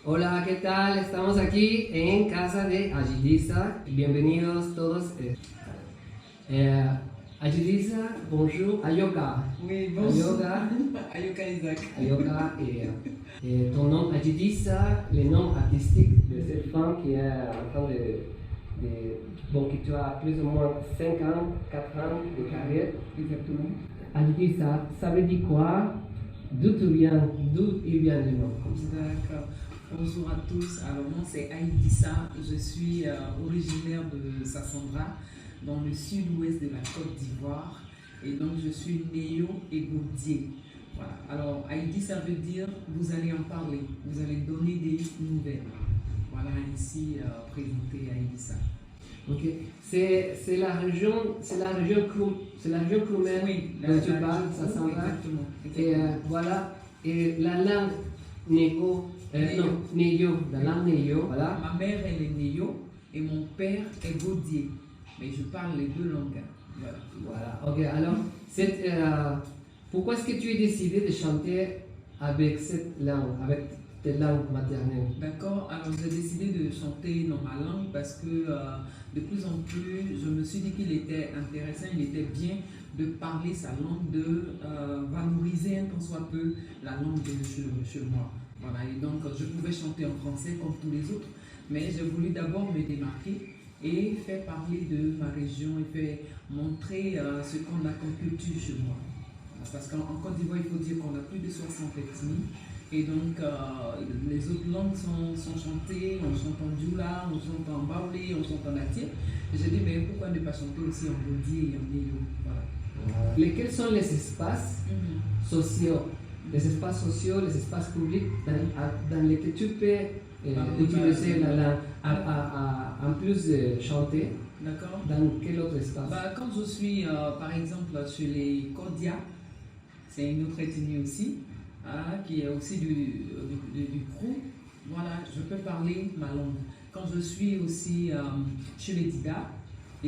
Hola, ¿qué tal? Estamos aquí en casa de Agilisa. Bienvenidos todos. Euh, Agilisa, bonjour. Ayoka. Oui, bonjour. Ayoka. Ayoka Isaac. Ayoka et ton nom Agilisa, le nom artistique de cette femme qui est en train bon, qui tu as plus ou moins 5 ans, 4 ans de carrière. Exactement. Agilisa, ça veut dire quoi? D'où il vient le nom comme ça? D'accord. Bonjour à tous. Alors, moi, c'est Aïdissa. Je suis originaire de Sassandra, dans le sud-ouest de la Côte d'Ivoire. Et donc, je suis néo et gaudier. Voilà. Alors, Aïdissa veut dire vous allez en parler, vous allez donner des nouvelles. Voilà, ainsi présenté Aïdissa. Ok, c'est la région Cloumel Oui, dont tu parles, ça s'en va. Exactement. Et voilà, et la langue néo, la langue néo, voilà. Ma mère elle est néo et mon père est gaudier, mais je parle les deux langues. Voilà, ok, alors, pourquoi est-ce que tu as décidé de chanter avec cette langue, avec tes langues maternelles? D'accord, alors j'ai décidé de chanter dans ma langue parce que de plus en plus, je me suis dit qu'il était intéressant, il était bien de parler sa langue, de valoriser un tant soit peu la langue de chez moi. Voilà, et donc je pouvais chanter en français comme tous les autres, mais j'ai voulu d'abord me démarquer et faire parler de ma région et faire montrer ce qu'on a comme culture chez moi. Parce qu'en Côte d'Ivoire, il faut dire qu'on a plus de 60 ethnies. Et donc, les autres langues sont chantées, on chante en djoula, on chante en baoulé, on chante en atié. J'ai dit, mais pourquoi ne pas chanter aussi en gaudier et en néo? Voilà. Lesquels sont les espaces sociaux, les espaces sociaux, les espaces publics dans lesquels tu peux utiliser la langue en plus de chanter? D'accord. Dans quel autre espace? Quand je suis, par exemple, chez les Kodia, c'est une autre ethnie aussi. Qui est aussi du Krou, voilà, je peux parler ma langue. Quand je suis aussi chez les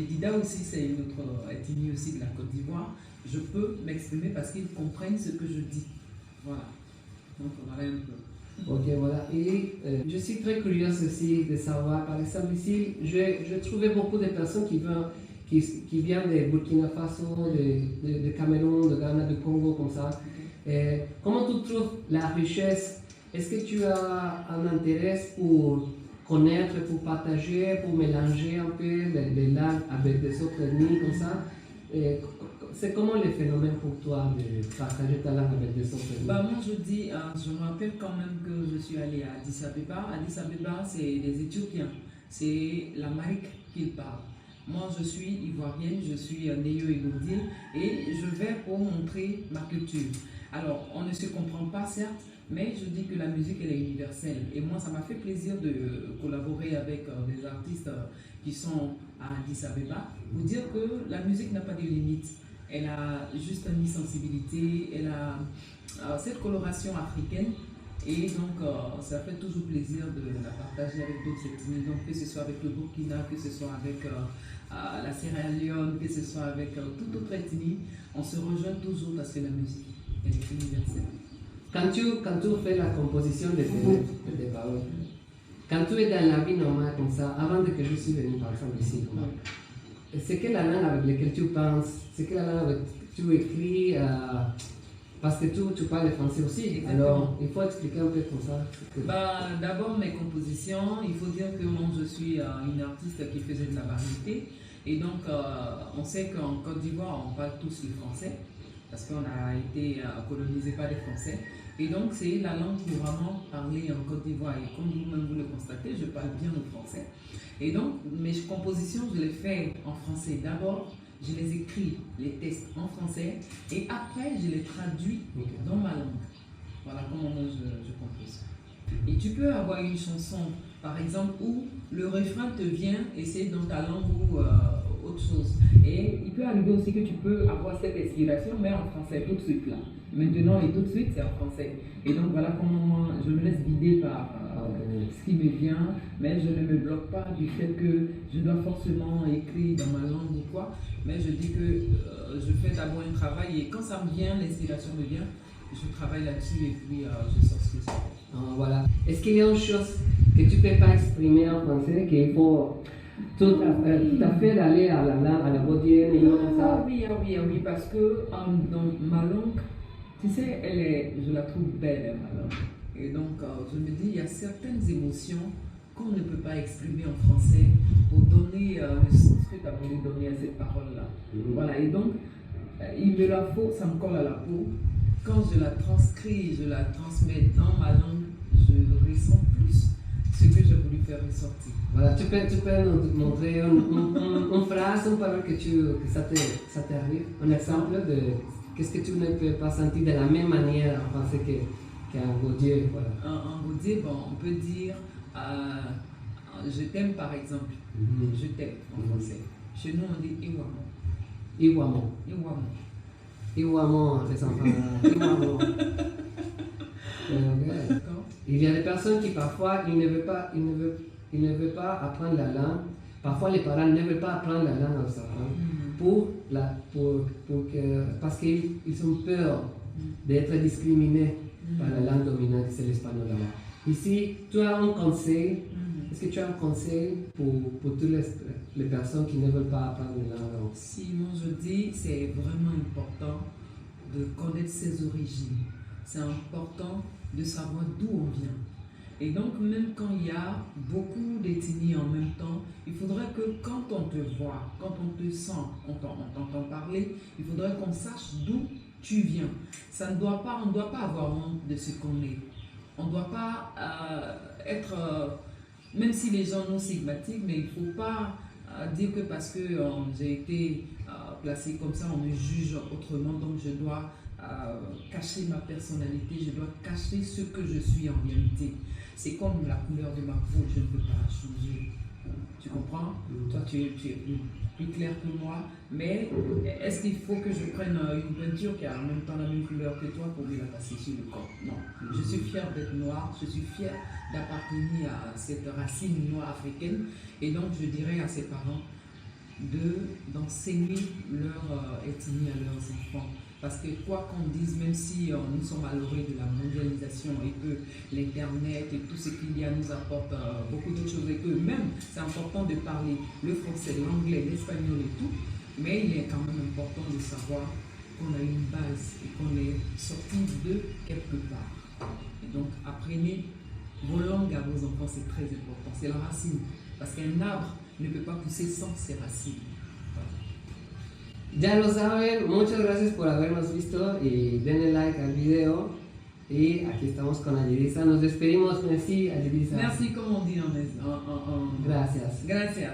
Dida aussi c'est une autre ethnie aussi de la Côte d'Ivoire, je peux m'exprimer parce qu'ils comprennent ce que je dis. Voilà, donc voilà un peu. Ok, voilà. Et je suis très curieuse aussi de savoir, par exemple ici, je trouvais beaucoup de personnes qui viennent de Burkina Faso, de Cameroun, de Ghana, de Congo, comme ça. Comment tu trouves la richesse? Est-ce que tu as un intérêt pour connaître, pour partager, pour mélanger un peu les langues avec des autres ethnies comme ça? C'est comment le phénomène pour toi de partager ta langue avec des autres ethnies? Moi je dis, je me rappelle quand même que je suis allée à Addis Abeba. Addis Abeba c'est des Éthiopiens, c'est l'Amérique qu'ils parlent. Moi je suis ivoirienne, je suis néo et gaudier et je vais pour montrer ma culture. Alors, on ne se comprend pas, certes, mais je dis que la musique, elle est universelle. Et moi, ça m'a fait plaisir de collaborer avec des artistes qui sont à Addis Abeba pour dire que la musique n'a pas de limite. Elle a juste une sensibilité, elle a cette coloration africaine. Et donc, ça fait toujours plaisir de la partager avec d'autres ethnies. Donc, que ce soit avec le Burkina, que ce soit avec la Sierra Leone, que ce soit avec toute autre ethnie, on se rejoint toujours parce que la musique, elle est universelle. Quand tu fais la composition de tes paroles, quand tu es dans la vie normale comme ça, avant que je suis venu par exemple ici, c'est quelle la langue avec laquelle tu penses? C'est quelle la langue avec laquelle tu écris? Parce que tu parles français aussi, exactement. Alors il faut expliquer un peu comme ça. D'abord mes compositions, il faut dire que moi je suis une artiste qui faisait de la variété. Et donc on sait qu'en Côte d'Ivoire on parle tous le français, parce qu'on a été colonisé par les Français. Et donc c'est la langue couramment parlée en Côte d'Ivoire. Et comme vous-même vous le constatez, je parle bien le français. Et donc mes compositions, je les fais en français d'abord. Je les écris, les textes en français, et après je les traduis dans ma langue. Voilà comment moi je compose. Et tu peux avoir une chanson, par exemple, où le refrain te vient et c'est dans ta langue ou autre chose. Et il peut arriver aussi que tu peux avoir cette inspiration, mais en français tout de suite là. Maintenant et tout de suite c'est en français. Et donc voilà comment moi je me laisse guider par ce qui me vient, mais je ne me bloque pas du fait que je dois forcément écrire dans ma langue ou quoi. Mais je dis que je fais d'abord un travail et quand ça me vient, l'inspiration me vient, je travaille là-dessus et puis je sors ce que ça fait. Voilà. Est-ce qu'il y a une chose que tu ne peux pas exprimer en français, qu'il faut tout à fait aller à la langue, à la bodienne et comme ça? Oui, parce que dans ma langue, tu sais, je la trouve belle, ma langue. Et donc, je me dis, il y a certaines émotions qu'on ne peut pas exprimer en français pour donner ce que tu as voulu donner à cette parole-là. Voilà, et donc, il me la faut, ça me colle à la peau. Quand je la transcris, je la transmets dans ma langue, je ressens plus ce que j'ai voulu faire ressortir. Voilà, tu peux nous montrer une phrase, une parole que ça t'arrive, un exemple de qu'est-ce que tu ne peux pas sentir de la même manière en français qu'en Gaudier. Voilà. En Gaudier, bon, on peut dire je t'aime par exemple. Je t'aime en français. Chez nous, on dit Iwamo. Iwamo. Iwamo. Iwamo, c'est sympa. Iwamo. Il y a des personnes qui parfois ils ne veulent pas apprendre la langue. Parfois les parents ne veulent pas apprendre la langue aux enfants parce qu'ils ont peur d'être discriminés par la langue dominante, c'est l'espagnol là-bas. Ici, tu as un conseil. Est-ce que tu as un conseil pour toutes les personnes qui ne veulent pas apprendre la langue? Si, moi je dis, c'est vraiment important de connaître ses origines. C'est important de savoir d'où on vient. Et donc, même quand il y a beaucoup d'ethnies en même temps, il faudrait que quand on te voit, quand on te sent, on t'entend parler, il faudrait qu'on sache d'où tu viens. On ne doit pas avoir honte de ce qu'on est. On ne doit pas être, même si les gens nous stigmatisent, mais il ne faut pas dire que parce que j'ai été placé comme ça, on me juge autrement, donc je dois cacher ma personnalité, je dois cacher ce que je suis en réalité. C'est comme la couleur de ma peau, je ne peux pas la changer. Tu comprends? Toi, tu es plus clair que moi, mais est-ce qu'il faut que je prenne une peinture qui a en même temps la même couleur que toi pour me la passer sur le corps? Non. Je suis fière d'être noire, je suis fière d'appartenir à cette racine noire africaine, et donc je dirais à ses parents d'enseigner leur ethnie à leurs enfants. Parce que quoi qu'on dise, même si nous sommes malheureux de la mondialisation et que l'Internet et tout ce qu'il y a nous apporte beaucoup d'autres choses, et que même c'est important de parler le français, l'anglais, l'espagnol et tout, mais il est quand même important de savoir qu'on a une base et qu'on est sorti de quelque part. Et donc apprenez vos langues à vos enfants, c'est très important, c'est la racine. Parce qu'un arbre ne peut pas pousser sans ses racines. Ya lo saben, muchas gracias por habernos visto y denle like al video. Y aquí estamos con Ayerisa. Nos despedimos. Merci, Ayerisa. Merci, comme on dit en Gracias. Gracias.